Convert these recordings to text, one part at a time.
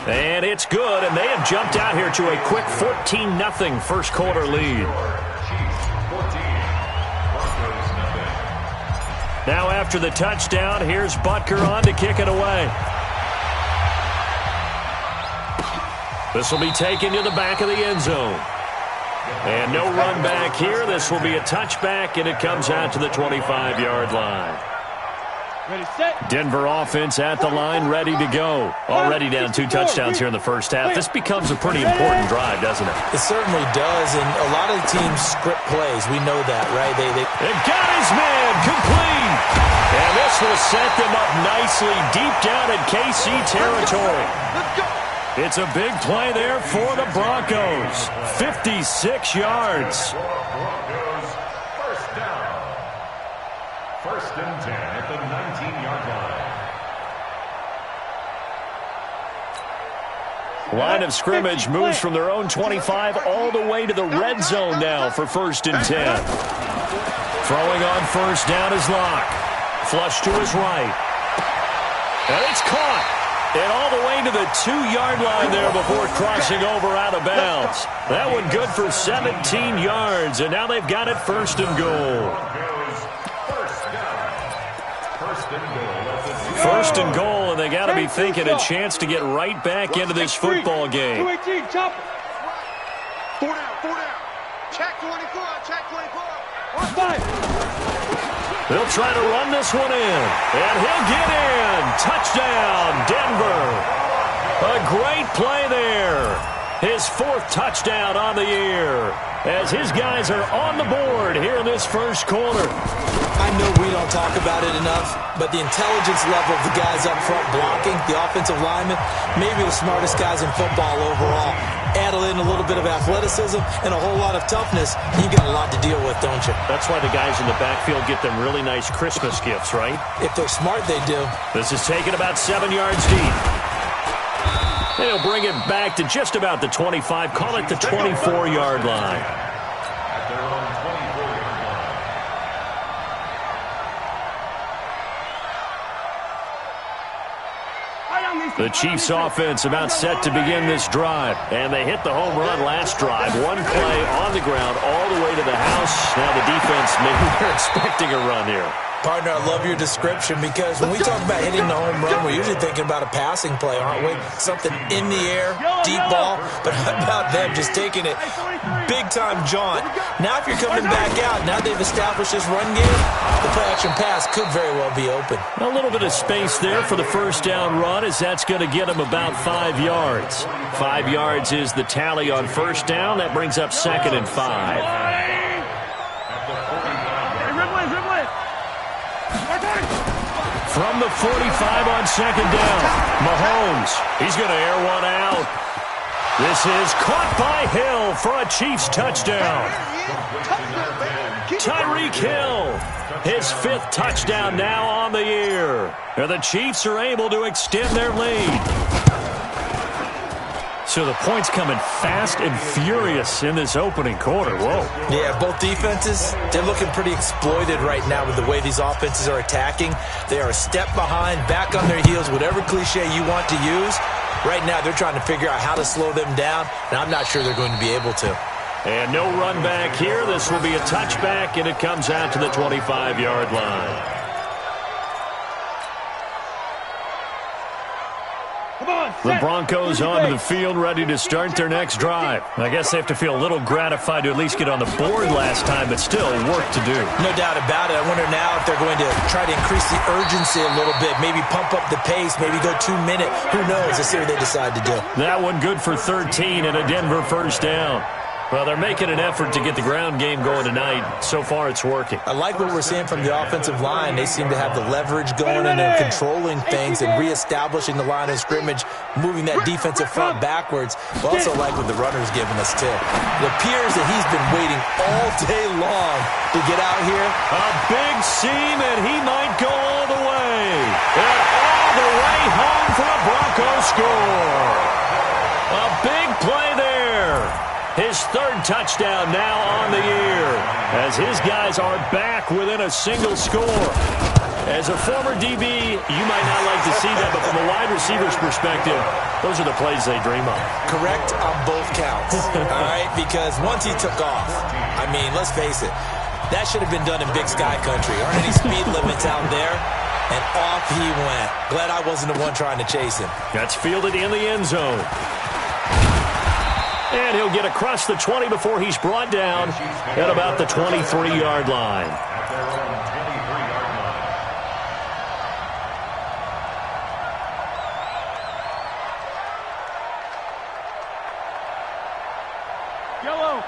And it's good, and they have jumped out here to a quick 14-0 first quarter lead. Now after the touchdown, here's Butker on to kick it away. This will be taken to the back of the end zone. And no run back here. This will be a touchback, and it comes out to the 25-yard line. Denver offense at the line, ready to go. Already down 2 touchdowns here in the first half. This becomes a pretty important drive, doesn't it? It certainly does, and a lot of the teams script plays. We know that, right? They got his man complete. And this will set them up nicely deep down in KC territory. It's a big play there for the Broncos. 56 yards. First and 10 at the 19-yard line. Line of scrimmage moves from their own 25 all the way to the red zone now for first and 10. Throwing on first down is Locke. Flush to his right. And it's caught. And all the way to the 2-yard line there before crossing over out of bounds. That one good for 17 yards. And now they've got it first and goal. First and goal, and they got to be thinking a chance to get right back into this football game. 4 down. Check 24. Check 24. They'll try to run this one in, and he'll get in. Touchdown, Denver. A great play there. His 4th touchdown on the year as his guys are on the board here in this first quarter. I know we don't talk about it enough, but the intelligence level of the guys up front blocking, the offensive linemen, maybe the smartest guys in football overall. Add in a little bit of athleticism and a whole lot of toughness, you got a lot to deal with, don't you? That's why the guys in the backfield get them really nice Christmas gifts, right? If they're smart, they do. This is taken about 7 yards deep. They'll bring it back to just about the 25, call it the 24-yard line. The Chiefs offense about set to begin this drive. And they hit the home run last drive. One play on the ground all the way to the house. Now the defense, maybe they're expecting a run here. Partner, I love your description because when we talk about hitting the home run, we're usually thinking about a passing play, aren't we? Something in the air, deep ball. But how about them just taking it big-time jaunt? Now if you're coming back out, now they've established this run game, the play-action pass could very well be open. A little bit of space there for the first down run as that's going to get them about 5 yards. 5 yards is the tally on first down. That brings up 2nd and 5. From the 45 on 2nd down, Mahomes, he's going to air one out. This is caught by Hill for a Chiefs touchdown. Tyreek Hill, his 5th touchdown now on the year. And the Chiefs are able to extend their lead. So the points coming fast and furious in this opening quarter. Whoa. Yeah, both defenses, they're looking pretty exploited right now with the way these offenses are attacking. They are a step behind, back on their heels, whatever cliche you want to use. Right now they're trying to figure out how to slow them down, and I'm not sure they're going to be able to. And no run back here. This will be a touchback, and it comes out to the 25-yard line. The Broncos onto the field, ready to start their next drive. I guess they have to feel a little gratified to at least get on the board last time, but still work to do. No doubt about it. I wonder now if they're going to try to increase the urgency a little bit, maybe pump up the pace, maybe go 2 minute. Who knows? Let's see what they decide to do. That one good for 13 and a Denver first down. Well, they're making an effort to get the ground game going tonight. So far, it's working. I like what we're seeing from the offensive line. They seem to have the leverage going, and they're controlling things and reestablishing the line of scrimmage, moving that defensive front backwards. I also like what the runner's giving us, too. It appears that he's been waiting all day long to get out here. A big seam, and he might go all the way. And all the way home for a Broncos score. A big play there. His 3rd touchdown now on the year as his guys are back within a single score. As a former DB, you might not like to see that, but from a wide receiver's perspective, those are the plays they dream of. Correct on both counts, all right? Because once he took off, I mean, let's face it, that should have been done in Big Sky Country. Aren't any speed limits out there? And off he went. Glad I wasn't the one trying to chase him. That's fielded in the end zone. And he'll get across the 20 before he's brought down at about the 23-yard line.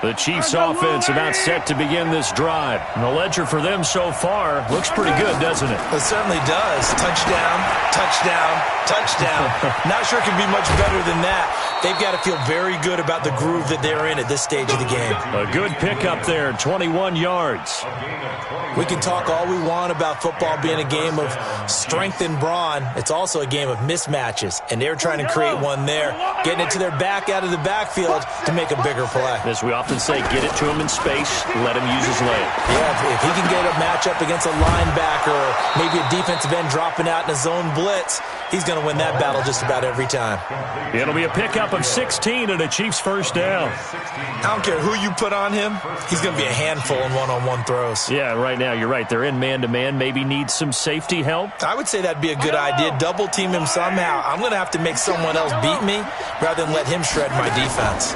The Chiefs offense about set to begin this drive. And the ledger for them so far looks pretty good, doesn't it? It certainly does. Touchdown, touchdown, touchdown. Not sure it can be much better than that. They've got to feel very good about the groove that they're in at this stage of the game. A good pickup there, 21 yards. We can talk all we want about football being a game of strength and brawn. It's also a game of mismatches, and they're trying to create one there, getting it to their back out of the backfield to make a bigger play. As we often say, get it to him in space, let him use his leg. Yeah, if he can get a matchup against a linebacker or maybe a defensive end dropping out in a zone blitz, he's going to win that battle just about every time. It'll be a pickup of 16 and a Chiefs first down. I don't care who you put on him, he's going to be a handful in one-on-one throws. Yeah, right now you're right. They're in man-to-man, maybe need some safety help. I would say that'd be a good idea. Double team him somehow. I'm going to have to make someone else beat me rather than let him shred my defense.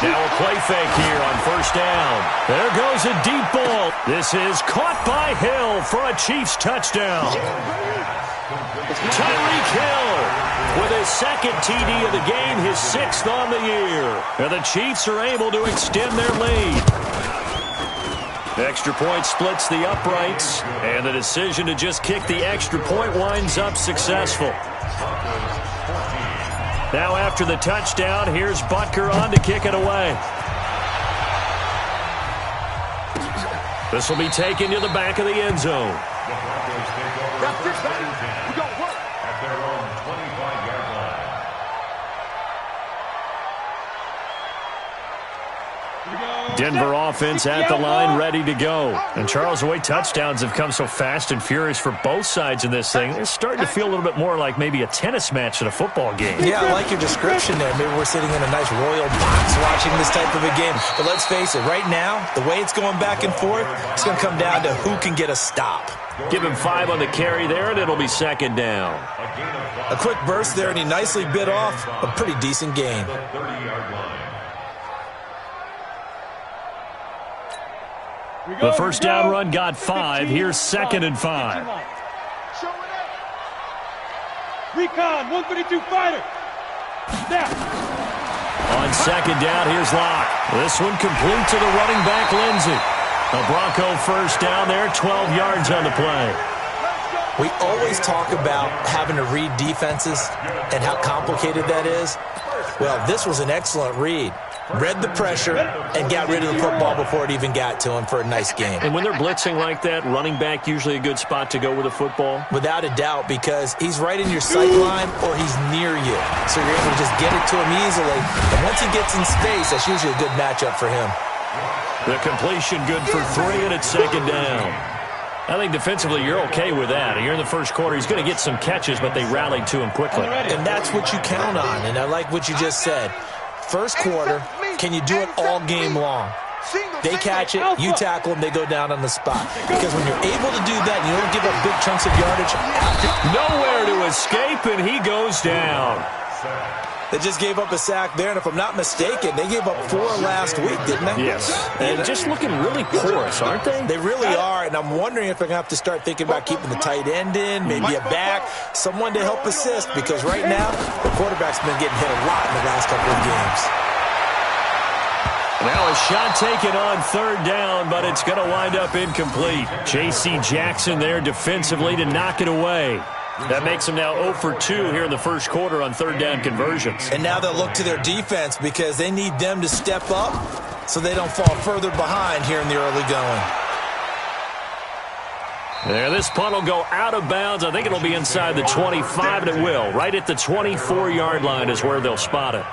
Now a play fake here on first down. There goes a deep ball. This is caught by Hill for a Chiefs touchdown. Tyreek Hill with his second TD of the game, his sixth on the year. And the Chiefs are able to extend their lead. The extra point splits the uprights, and the decision to just kick the extra point winds up successful. Now after the touchdown, here's Butker on to kick it away. This will be taken to the back of the end zone. That's it, baby. We got work. At their own 25-yard line. Denver offense at the line, ready to go. And Charles, the way touchdowns have come so fast and furious for both sides in this thing, it's starting to feel a little bit more like maybe a tennis match than a football game. Yeah, I like your description there. Maybe we're sitting in a nice royal box watching this type of a game. But let's face it, right now, the way it's going back and forth, it's going to come down to who can get a stop. Give him 5 on the carry there, and it'll be second down. A quick burst there, and he nicely bit off a pretty decent gain. The first down run got 5. Here's second and 5. Recon, 132 fighter. Snap. On second down, here's Locke. This one complete to the running back, Lindsey. A Bronco first down there, 12 yards on the play. We always talk about having to read defenses and how complicated that is. Well, this was an excellent read. Read the pressure and got rid of the football before it even got to him for a nice game. And when they're blitzing like that, running back usually a good spot to go with a football? Without a doubt, because he's right in your sight line or he's near you. So you're able to just get it to him easily. And once he gets in space, that's usually a good matchup for him. The completion good for 3, and it's second down. I think defensively you're okay with that. Here in the first quarter, he's going to get some catches, but they rallied to him quickly. And that's what you count on, and I like what you just said. First quarter, can you do it all game long? They catch it, you tackle them, they go down on the spot. Because when you're able to do that, and you don't give up big chunks of yardage. Nowhere to escape, and he goes down. They just gave up a sack there, and if I'm not mistaken, they gave up 4 last week, didn't they? Yes. And just looking really porous, aren't they? They really are, and I'm wondering if they're going to have to start thinking about keeping the tight end in, maybe a back, someone to help assist, because right now, the quarterback's been getting hit a lot in the last couple of games. Now a shot taken on third down, but it's going to wind up incomplete. J.C. Jackson there defensively to knock it away. That makes them now 0 for 2 here in the first quarter on third down conversions. And now they'll look to their defense because they need them to step up so they don't fall further behind here in the early going. There, this punt will go out of bounds. I think it'll be inside the 25, and it will. Right at the 24-yard line is where they'll spot it.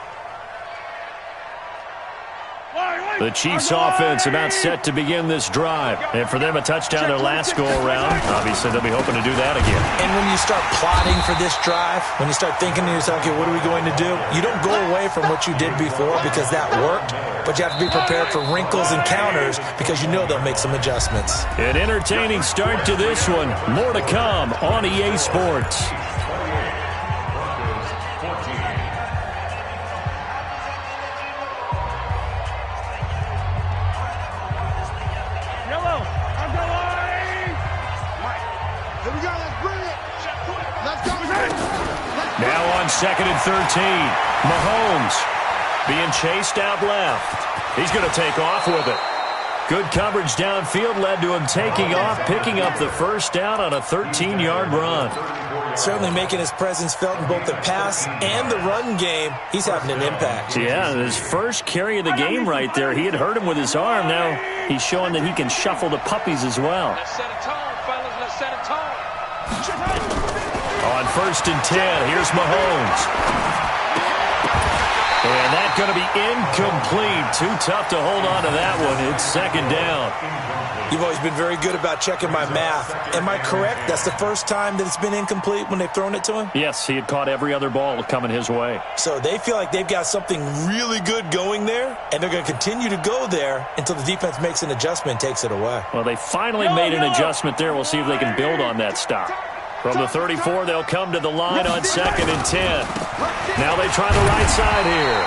The Chiefs offense about set to begin this drive. And for them, a touchdown their last go-around. Obviously, they'll be hoping to do that again. And when you start plotting for this drive, when you start thinking to yourself, okay, what are we going to do? You don't go away from what you did before because that worked, but you have to be prepared for wrinkles and counters because you know they'll make some adjustments. An entertaining start to this one. More to come on EA Sports. Now on 2nd and 13. Mahomes being chased out left. He's going to take off with it. Good coverage downfield led to him taking off, picking up the first down on a 13-yard run. Certainly making his presence felt in both the pass and the run game. He's having an impact. Yeah, his first carry of the game right there. He had hurt him with his arm. Now he's showing that he can shuffle the puppies as well. Let's set a tone, fellas. Let's set a tone. On 1st and 10, here's Mahomes. And that's going to be incomplete. Too tough to hold on to that one. It's 2nd down. You've always been very good about checking my math. Am I correct? That's the first time that it's been incomplete when they've thrown it to him? Yes, he had caught every other ball coming his way. So they feel like they've got something really good going there, and they're going to continue to go there until the defense makes an adjustment and takes it away. Well, they finally made an adjustment there. We'll see if they can build on that stop. From the 34, they'll come to the line on 2nd and 10. Now they try the right side here.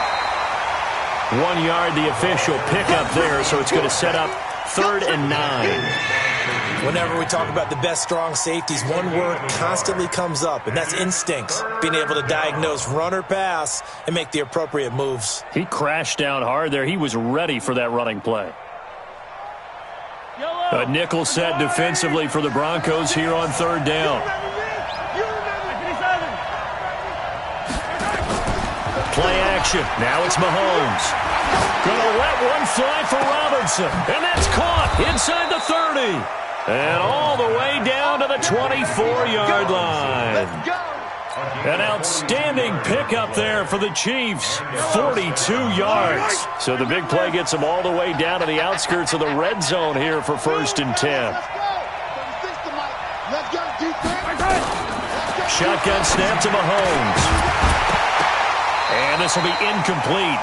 1 yard, the official pickup there, so it's going to set up 3rd and 9. Whenever we talk about the best strong safeties, one word constantly comes up, and that's instincts. Being able to diagnose run or pass and make the appropriate moves. He crashed down hard there. He was ready for that running play. A nickel set defensively for the Broncos here on 3rd down. Play action. Now it's Mahomes. Gonna let one fly for Robinson. And that's caught inside the 30. And all the way down to the 24-yard line. An outstanding pickup there for the Chiefs. 42 yards. So the big play gets them all the way down to the outskirts of the red zone here for 1st and 10. Shotgun snap to Mahomes. And this will be incomplete.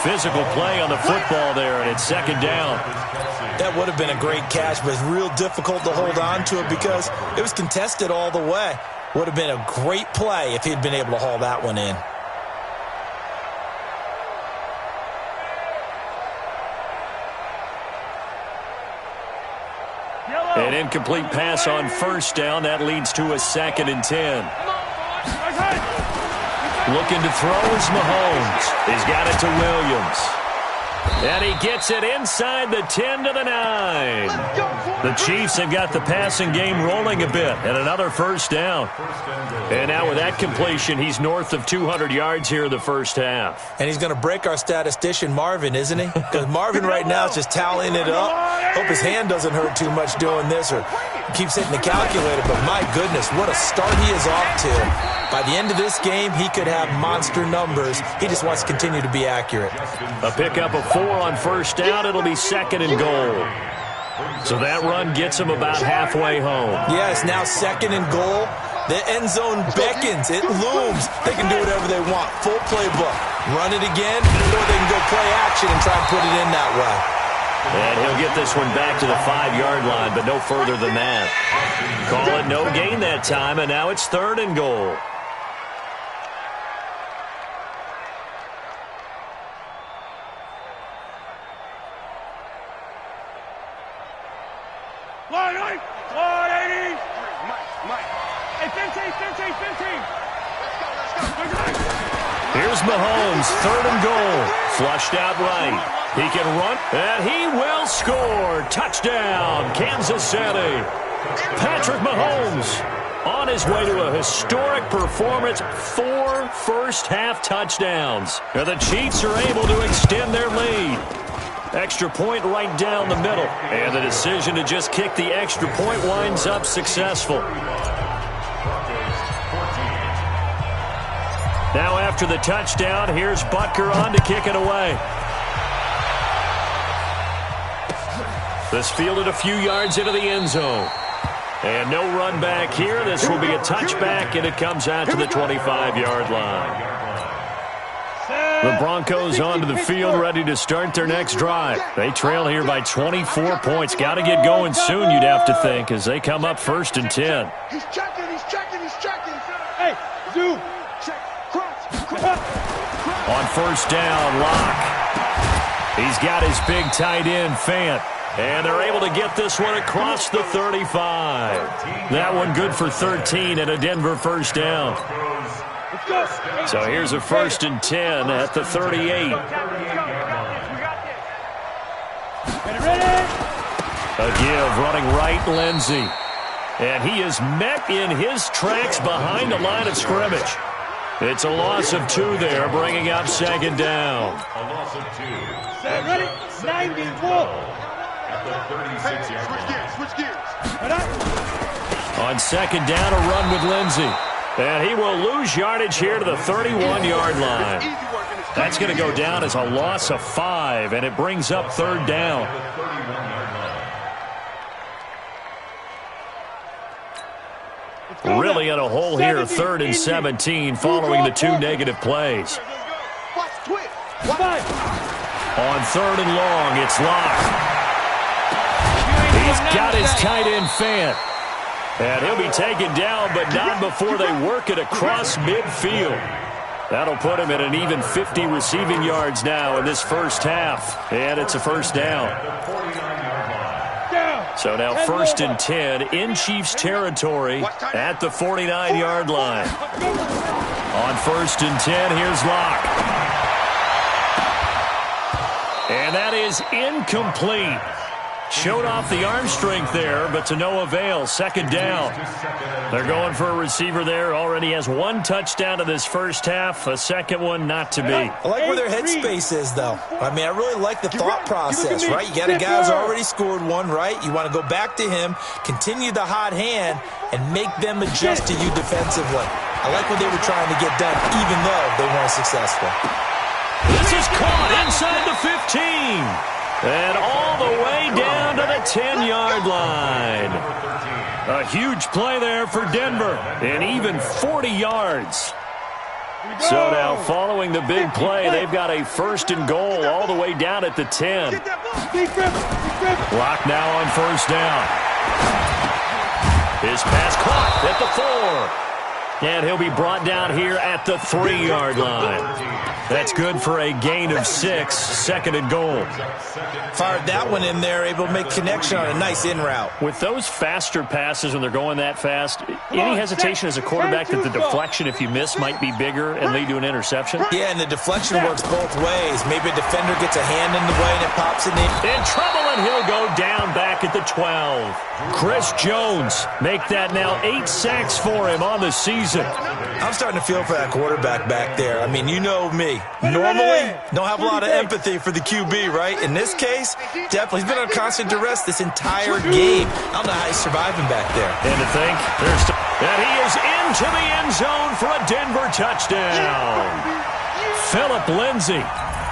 Physical play on the football there, and it's 2nd down. That would have been a great catch, but it's real difficult to hold on to it because it was contested all the way. Would have been a great play if he'd been able to haul that one in. An incomplete pass on 1st down. That leads to a 2nd and 10. Looking to throw is Mahomes. He's got it to Williams. And he gets it inside the 10 to the 9. The Chiefs have got the passing game rolling a bit, and another 1st down. And now with that completion, he's north of 200 yards here in the 1st half. And he's going to break our statistician, Marvin, isn't he? Because Marvin right now is just tallying it up. Hope his hand doesn't hurt too much doing this or keeps hitting the calculator. But my goodness, what a start he is off to. By the end of this game, he could have monster numbers. He just wants to continue to be accurate. A pickup of 4 on 1st down. It'll be 2nd and goal. So that run gets him about halfway home. Yeah, it's now 2nd and goal. The end zone beckons. It looms. They can do whatever they want. Full playbook. Run it again, or they can go play action and try and put it in that way. And he'll get this one back to the 5-yard line, but no further than that. Call it no gain that time, and now it's 3rd and goal. Here's Mahomes, 3rd and goal. Flushed out right. He can run, and he will score. Touchdown, Kansas City. Patrick Mahomes on his way to a historic performance. 4 first-half touchdowns. And the Chiefs are able to extend their lead. Extra point right down the middle. And the decision to just kick the extra point winds up successful. Now after the touchdown, here's Butker on to kick it away. This fielded a few yards into the end zone. And no run back here. This will be a touchback, and it comes out to the 25-yard line. The Broncos onto the field, ready to start their next drive. They trail here by 24 points. Got to get going soon, you'd have to think, as they come up 1st and 10. He's checking. Hey, zoom. Check. Cross. On 1st down, Locke. He's got his big tight end, Fant. And they're able to get this one across the 35. That one good for 13 and a Denver 1st down. So here's a 1st and 10 at the 38. A give running right, Lindsey. And he is met in his tracks behind the line of scrimmage. It's a loss of 2 there, bringing up 2nd down. A loss of 2. Ready? 94. Switch gears. On 2nd down, a run with Lindsey. And he will lose yardage here to the 31-yard line. That's going to go down as a loss of 5, and it brings up 3rd down. Really in a hole here, 3rd and 17, following the 2 negative plays. On 3rd and long, it's Locke. He's got his tight end, Fant. And he'll be taken down, but not before they work it across midfield. That'll put him at an even 50 receiving yards now in this first half. And it's a 1st down. So now 1st and 10 in Chiefs territory at the 49-yard line. On 1st and 10, here's Locke. And that is incomplete. Showed off the arm strength there, but to no avail. 2nd down. They're going for a receiver there. Already has 1 touchdown in this first half. A second one not to be. I like where their headspace is, though. I mean, I really like the thought process, right? You got a guy who's already scored 1, right? You want to go back to him, continue the hot hand, and make them adjust to you defensively. I like what they were trying to get done, even though they weren't successful. This is caught inside the 15. And all the way down to the 10-yard line. A huge play there for Denver, and even 40 yards. So now following the big play, they've got a 1st and goal all the way down at the 10. Locke now on 1st down. His pass caught at the 4. And he'll be brought down here at the 3-yard line. That's good for a gain of 6, 2nd and goal. Fired that one in there, able to make connection on a nice in route. With those faster passes when they're going that fast, any hesitation as a quarterback that the deflection, if you miss, might be bigger and lead to an interception? Yeah, and the deflection works both ways. Maybe a defender gets a hand in the way and it pops in. In trouble, and he'll go down back at the 12. Chris Jones make that now 8 sacks for him on the season. I'm starting to feel for that quarterback back there. I mean, you know me. Normally, don't have a lot of empathy for the QB, right? In this case, definitely. He's been on constant duress this entire game. I don't know how he's surviving back there. And to think that he is into the end zone for a Denver touchdown. Phillip Lindsay,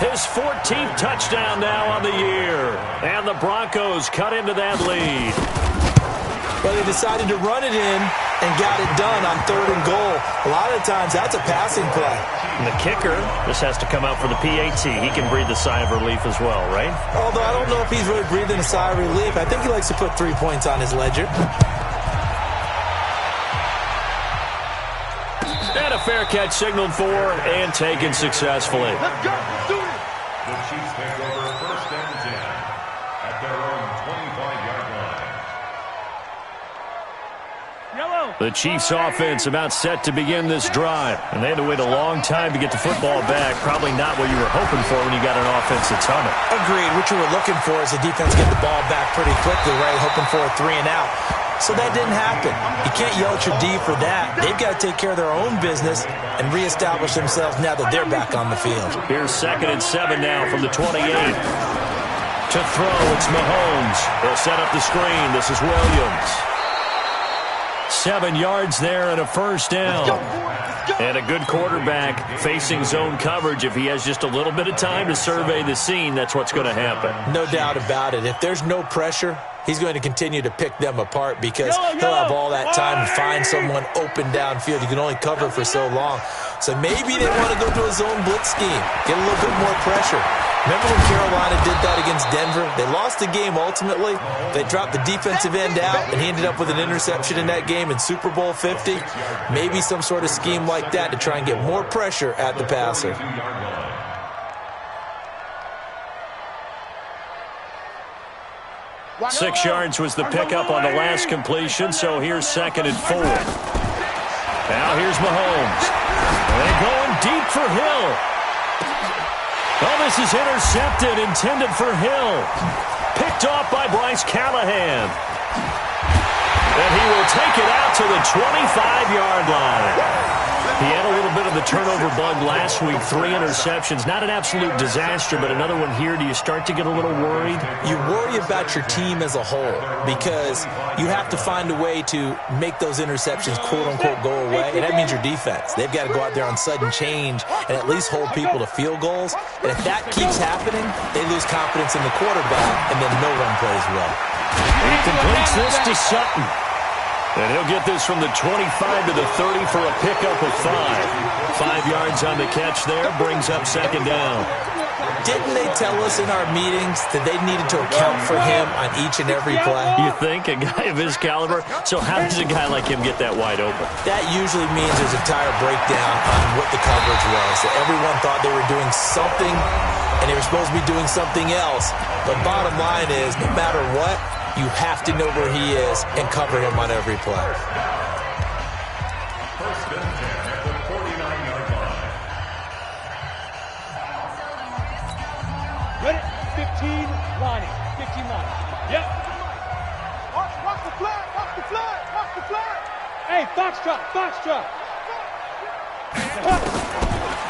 his 14th touchdown now on the year. And the Broncos cut into that lead. Well, they decided to run it in and got it done on 3rd and goal. A lot of times, that's a passing play. And the kicker, this has to come out for the PAT. He can breathe a sigh of relief as well, right? Although I don't know if he's really breathing a sigh of relief. I think he likes to put 3 points on his ledger. And a fair catch signaled for and taken successfully. Let's go. Do it. The Chiefs take over 1st and 10 at their own 25-yard line. The Chiefs offense about set to begin this drive. And they had to wait a long time to get the football back. Probably not what you were hoping for when you got an offense that's humming. Agreed. What you were looking for is the defense get the ball back pretty quickly, right? Hoping for a 3 and out. So that didn't happen. You can't yell at your D for that. They've got to take care of their own business and reestablish themselves now that they're back on the field. Here's 2nd and 7 now from the 28. To throw, it's Mahomes. They'll set up the screen. This is Williams. 7 yards there and a first down. And a good quarterback facing zone coverage. If he has just a little bit of time to survey the scene, that's what's going to happen. No doubt about it. If there's no pressure, he's going to continue to pick them apart because he'll have all that time to find someone open downfield. You can only cover for so long. So maybe they want to go to a zone blitz scheme, get a little bit more pressure. Remember when Carolina did that against Denver? They lost the game ultimately. They dropped the defensive end out, and he ended up with an interception in that game in Super Bowl 50. Maybe some sort of scheme like that to try and get more pressure at the passer. 6 yards was the pickup on the last completion, so here's 2nd and 4. Now here's Mahomes. They're going deep for Hill. Oh, this is intercepted, intended for Hill. Picked off by Bryce Callahan. And he will take it out to the 25-yard line. He had a little bit of the turnover bug last week, 3 interceptions. Not an absolute disaster, but another one here. Do you start to get a little worried? You worry about your team as a whole because you have to find a way to make those interceptions, quote-unquote, go away, and that means your defense. They've got to go out there on sudden change and at least hold people to field goals. And if that keeps happening, they lose confidence in the quarterback, and then no one plays well. He completes this to Sutton. And he'll get this from the 25 to the 30 for a pickup of 5. 5 yards on the catch there, brings up 2nd down. Didn't they tell us in our meetings that they needed to account for him on each and every play? You think? A guy of his caliber? So how does a guy like him get that wide open? That usually means there's a tire breakdown on what the coverage was. That everyone thought they were doing something, and they were supposed to be doing something else. But bottom line is, no matter what, you have to know where he is and cover him on every play. 1st and 10 at the 49-yard line. Ready? 15 lining. 15 lining. Yep. Watch the flag. Watch the flag. Watch the flag. Hey, Foxtrot. Foxtrot.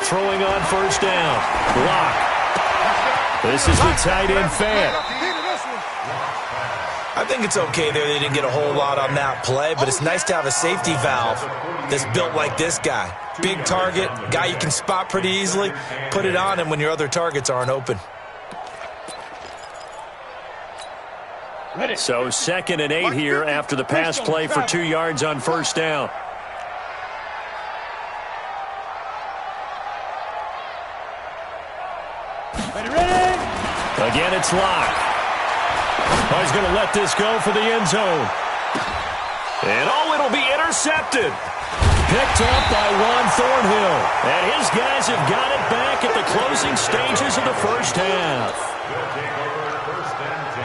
Throwing on 1st down. Block. This is the tight end fan. I think it's okay there. They didn't get a whole lot on that play, but it's nice to have a safety valve that's built like this guy. Big target, guy you can spot pretty easily. Put it on him when your other targets aren't open. So 2nd and 8 here after the pass play for 2 yards on 1st down. Ready? Again, it's Locke. Oh, he's going to let this go for the end zone. And, oh, it'll be intercepted. Picked up by Juan Thornhill. And his guys have got it back at the closing stages of the first half. They'll take over 1st and 10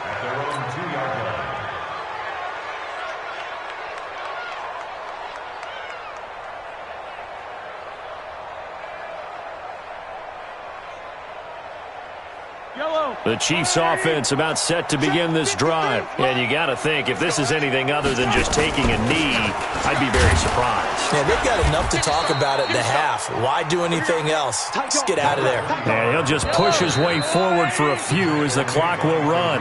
at their own 2-yard line. The Chiefs offense about set to begin this drive. And you got to think, if this is anything other than just taking a knee, I'd be very surprised. Yeah, they've got enough to talk about at the half. Why do anything else? Just get out of there. And he'll just push his way forward for a few as the clock will run.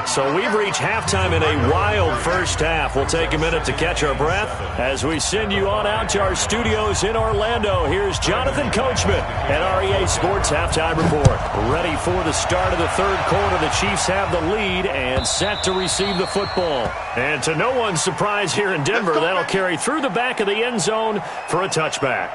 So we've reached halftime in a wild first half. We'll take a minute to catch our breath as we send you on out to our studios in Orlando. Here's Jonathan Coachman at REA Sports Halftime Report. Ready for the start of the 3rd quarter. The Chiefs have the lead and set to receive the football. And to no one's surprise here in Denver, that'll carry through the back of the end zone for a touchback.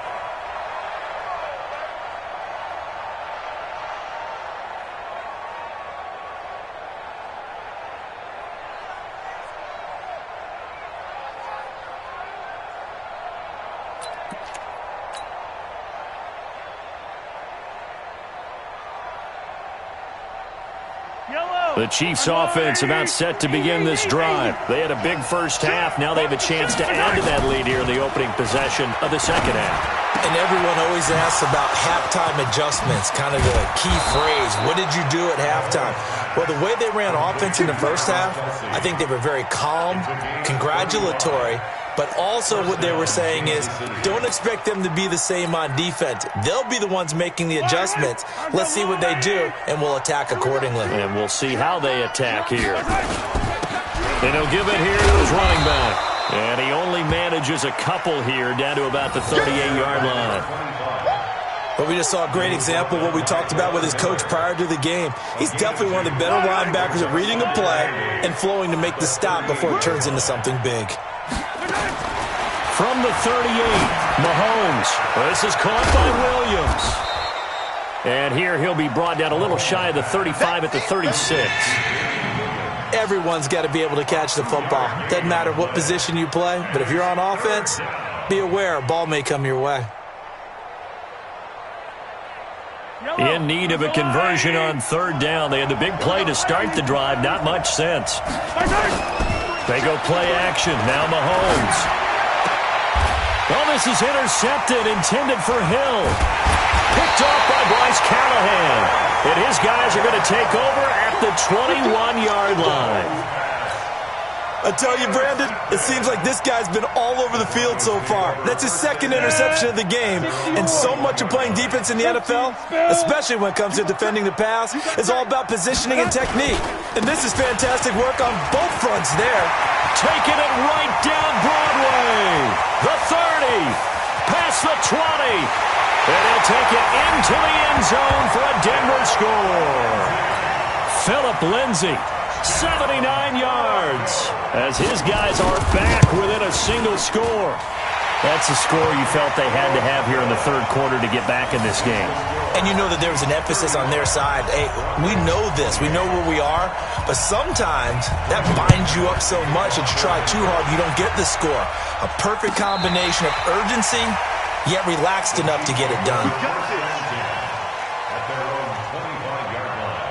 The Chiefs offense about set to begin this drive. They had a big first half. Now they have a chance to add to that lead here in the opening possession of the second half. And everyone always asks about halftime adjustments, kind of the key phrase. What did you do at halftime? Well, the way they ran offense in the first half, I think they were very calm, congratulatory, but also what they were saying is don't expect them to be the same on defense. They'll be the ones making the adjustments. Let's see what they do, and we'll attack accordingly. And we'll see how they attack here. And he'll give it here to his running back. And he only manages a couple here down to about the 38-yard line. But we just saw a great example of what we talked about with his coach prior to the game. He's definitely one of the better linebackers at reading a play and flowing to make the stop before it turns into something big. From the 38, Mahomes. This is caught by Williams. And here he'll be brought down a little shy of the 35 at the 36. Everyone's got to be able to catch the football. Doesn't matter what position you play, but if you're on offense, be aware a ball may come your way. In need of a conversion on third down. They had the big play to start the drive. Not much sense. They go play action. Now Mahomes. Well, this is intercepted, intended for Hill. Picked off by Bryce Callahan. And his guys are going to take over at the 21-yard line. I tell you, Brandon, it seems like this guy's been all over the field so far. That's his second interception of the game. And so much of playing defense in the NFL, especially when it comes to defending the pass, is all about positioning and technique. And this is fantastic work on both fronts there. Taking it right down Broadway. The 30, past the 20. And he'll take it into the end zone for a Denver score. Phillip Lindsay, 79 yards, as his guys are back within a single score. That's a score you felt they had to have here in the third quarter to get back in this game. And you know that there was an emphasis on their side. Hey, we know this. We know where we are. But sometimes that binds you up so much that you try too hard, you don't get the score. A perfect combination of urgency, yet relaxed enough to get it done. At their own 25-yard line.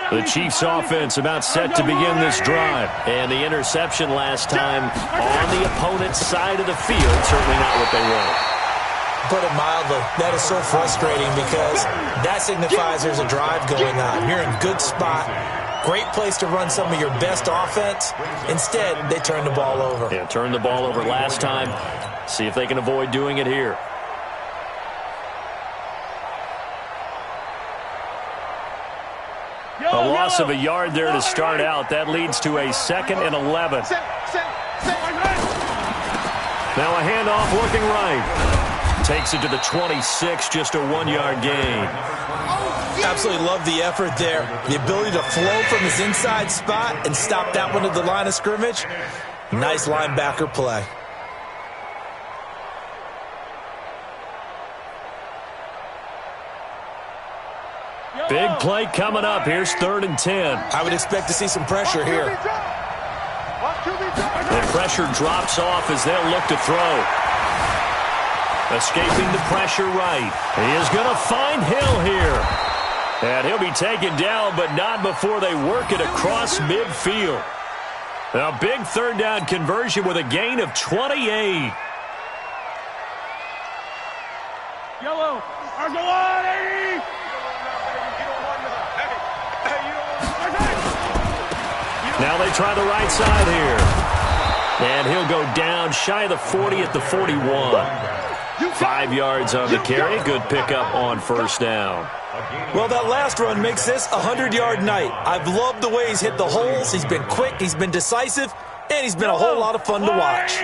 The Chiefs offense about set to begin this drive. And the interception last time on the opponent's side of the field. Certainly not what they want. Put it mildly, that is so frustrating because that signifies there's a drive going on. You're in a good spot. Great place to run some of your best offense. Instead, they turn the ball over. Yeah, turned the ball over last time. See if they can avoid doing it here. A loss of a yard there to start out. That leads to a 2nd and 11. Now a handoff looking right. Takes it to the 26, just a 1-yard gain. Absolutely love the effort there. The ability to flow from his inside spot and stop that one at the line of scrimmage. Nice linebacker play. Big play coming up. Here's 3rd and 10. I would expect to see some pressure here. The pressure drops off as they'll look to throw. Escaping the pressure right. He is going to find Hill here. And he'll be taken down, but not before they work it across midfield. A big 3rd down conversion with a gain of 28. Yellow, Argolani! Now they try the right side here. And he'll go down shy of the 40 at the 41. 5 yards on the carry. Good pickup on 1st down. Well, that last run makes this a 100-yard night. I've loved the way he's hit the holes. He's been quick, he's been decisive, and he's been a whole lot of fun to watch.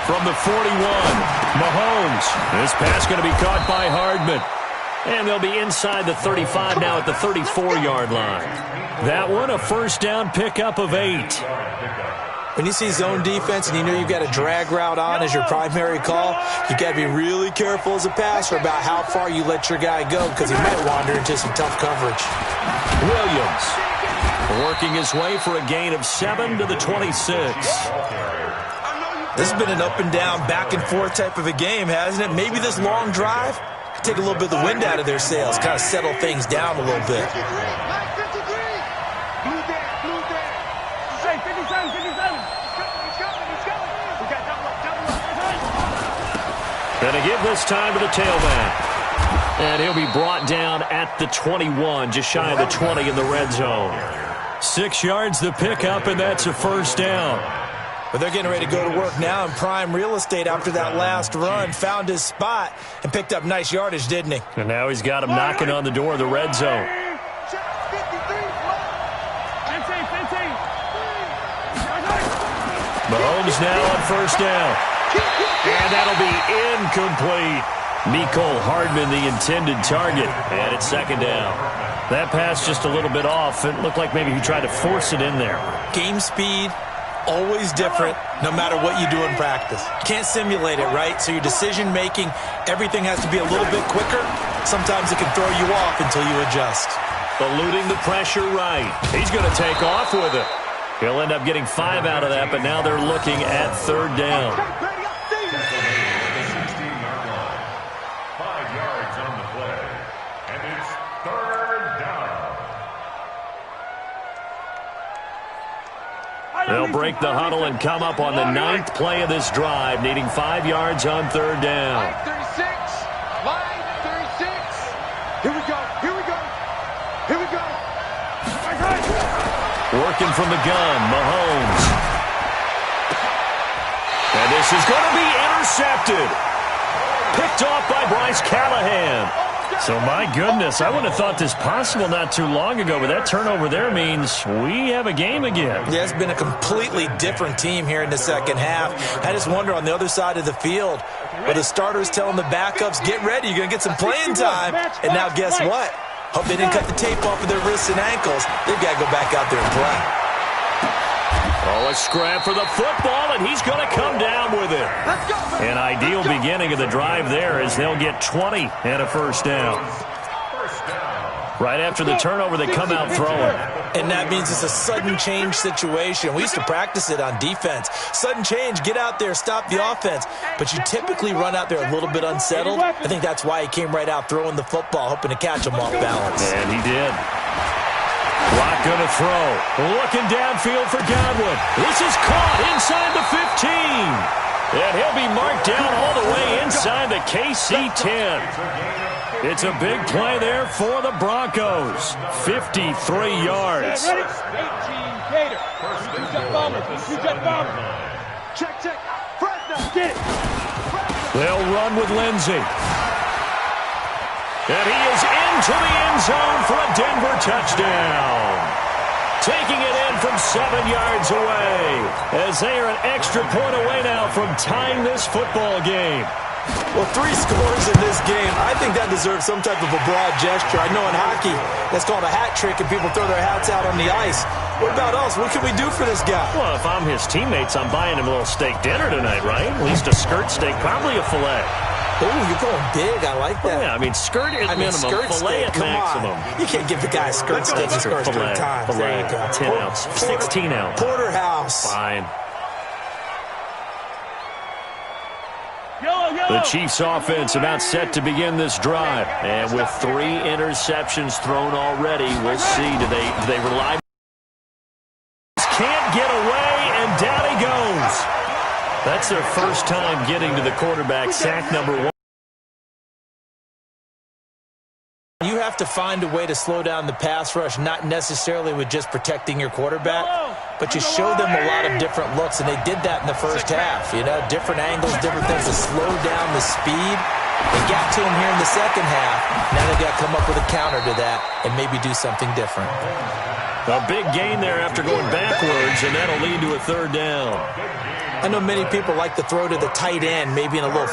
From the 41, Mahomes. This pass going to be caught by Hardman. And they'll be inside the 35 now at the 34-yard line. That one, a 1st down pickup of 8. When you see zone defense and you know you've got a drag route on as your primary call, you got to be really careful as a passer about how far you let your guy go because he might wander into some tough coverage. Williams working his way for a gain of 7 to the 26. This has been an up and down, back and forth type of a game, hasn't it? Maybe this long drive could take a little bit of the wind out of their sails, kind of settle things down a little bit. Gonna give this time to the tailback. And he'll be brought down at the 21, just shy of the 20 in the red zone. 6 yards the pickup, and that's a first down. But they're getting ready to go to work now in prime real estate after that last run. Found his spot and picked up nice yardage, didn't he? And now he's got him knocking on the door of the red zone. Mahomes now on first down. And that'll be incomplete. Mecole Hardman, the intended target. And it's second down. That pass just a little bit off. It looked like maybe he tried to force it in there. Game speed, always different, no matter what you do in practice. Can't simulate it, right? So your decision-making, everything has to be a little bit quicker. Sometimes it can throw you off until you adjust. Eluding the pressure right. He's going to take off with it. He'll end up getting 5 out of that, but now they're looking at third down. 16-yard line. 5 yards on the play. And it's third down. They'll break the huddle and come up on the 9th play of this drive, needing 5 yards on third down. Line 36. Line 36. Here we go. Here we go. Here we go. Working from the gun, Mahomes. And this is going to be intercepted. Picked off by Bryce Callahan. So, my goodness, I wouldn't have thought this possible not too long ago, but that turnover there means we have a game again. Yeah, it's been a completely different team here in the second half. I just wonder on the other side of the field, where the starters telling the backups, get ready, you're going to get some playing time. And now guess what? Hope they didn't cut the tape off of their wrists and ankles. They've got to go back out there and play. Oh, a scrap for the football, and he's going to come down with it. An ideal beginning of the drive there as they'll get 20 and a first down. Right after the turnover, they come out throwing. And that means it's a sudden change situation. We used to practice it on defense. Sudden change, get out there, stop the offense. But you typically run out there a little bit unsettled. I think that's why he came right out throwing the football, hoping to catch him off balance. And he did. Lock going to throw. Looking downfield for Godwin. This is caught inside the 15. And he'll be marked down all the way inside the KC 10. It's a big play there for the Broncos. 53 yards. 18 Gator. Two-jet bomber. Two-jet bomber. Check, check. Fresno. Get it. They'll run with Lindsey. And he is into the end zone for a Denver touchdown. Taking it in from 7 yards away as they are an extra point away now from tying this football game. Well, 3 scores in this game. I think that deserves some type of a broad gesture. I know in hockey, that's called a hat trick, and people throw their hats out on the ice. What about us? What can we do for this guy? Well, if I'm his teammates, I'm buying him a little steak dinner tonight, right? At least a skirt steak, probably a filet. Oh, you're going big. I like that. Yeah, I mean, skirt at minimum, skirt filet steak. at maximum. You can't give the guy a skirt steak. He scores 3 times. Filet, There you go. 10 ounce, 16 ounce. Porterhouse. Fine. Yellow, yellow. The Chiefs offense about set to begin this drive. And with 3 interceptions thrown already, we'll see. Do they rely? Can't get away, and down he goes. That's their first time getting to the quarterback. Sack number 1. You have to find a way to slow down the pass rush, not necessarily with just protecting your quarterback, but you show them a lot of different looks, and they did that in the first half. You know, different angles, different things to slow down the speed. They got to him here in the second half. Now they've got to come up with a counter to that and maybe do something different. A big gain there after going backwards, and that'll lead to a third down. I know many people like to throw to the tight end, maybe in a little